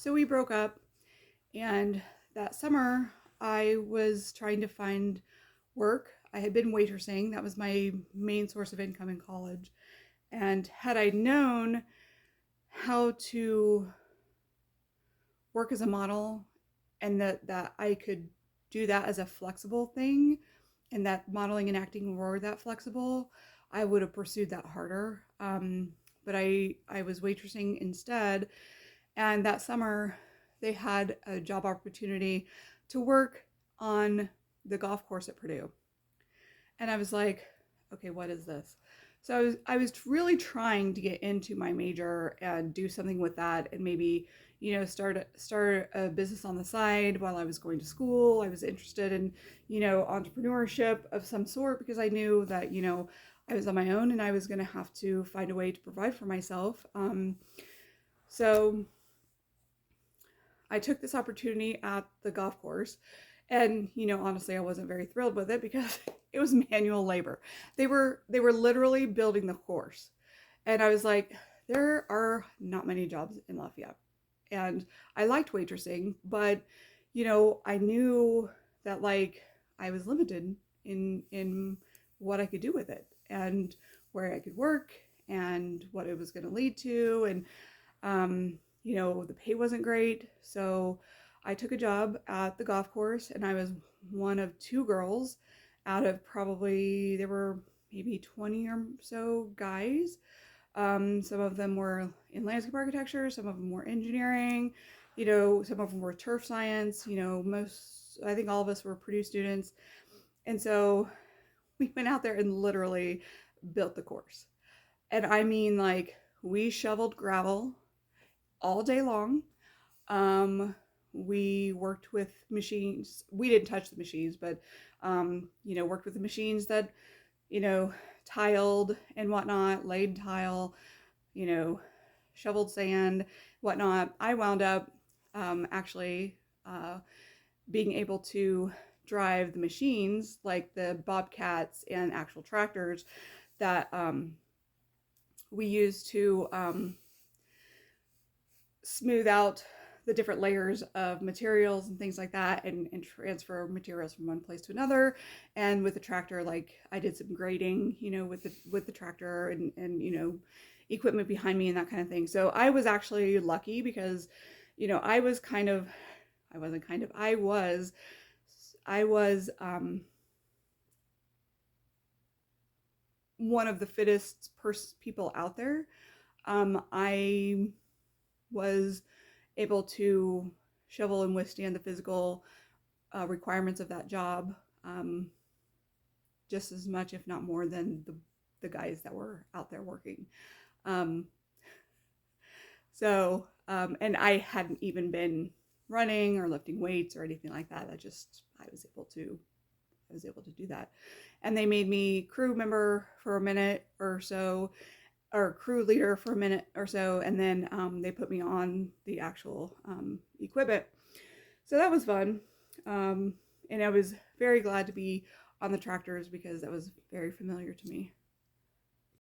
So we broke up, and that summer I was trying to find work. I had been waitressing, that was my main source of income in college. And had I known how to work as a model and that I could do that as a flexible thing and that modeling and acting were that flexible, I would have pursued that harder. But I was waitressing instead. And that summer, they had a job opportunity to work on the golf course at Purdue. And I was like, okay, what is this? So I was really trying to get into my major and do something with that, and maybe start a business on the side while I was going to school. I was interested in entrepreneurship of some sort because I knew that I was on my own and I was going to have to find a way to provide for myself. So I took this opportunity at the golf course, and honestly I wasn't very thrilled with it because it was manual labor. They were literally building the course, and I was like, there are not many jobs in Lafayette. And I liked waitressing, but I knew that like I was limited in what I could do with it and where I could work and what it was going to lead to. And the pay wasn't great. So I took a job at the golf course, and I was one of two girls out of probably, there were maybe 20 or so guys. Some of them were in landscape architecture, some of them were engineering, some of them were turf science, I think all of us were Purdue students. And so we went out there and literally built the course. And I mean, like, we shoveled gravel all day long. We worked with machines. We didn't touch the machines, but, worked with the machines that, tiled and whatnot, laid tile, you know, shoveled sand, whatnot. I wound up actually being able to drive the machines like the bobcats and actual tractors that we use to smooth out the different layers of materials and things like that, and transfer materials from one place to another. And with the tractor, like I did some grading, with the tractor and equipment behind me and that kind of thing. So I was actually lucky because, I was kind of, I wasn't kind of, I was one of the fittest people out there. I was able to shovel and withstand the physical requirements of that job just as much, if not more, than the guys that were out there working. Um, and I hadn't even been running or lifting weights or anything like that. I was able to do that. And they made me crew member for a minute or so, or crew leader for a minute or so, and then they put me on the actual equipment. So that was fun. And I was very glad to be on the tractors because that was very familiar to me.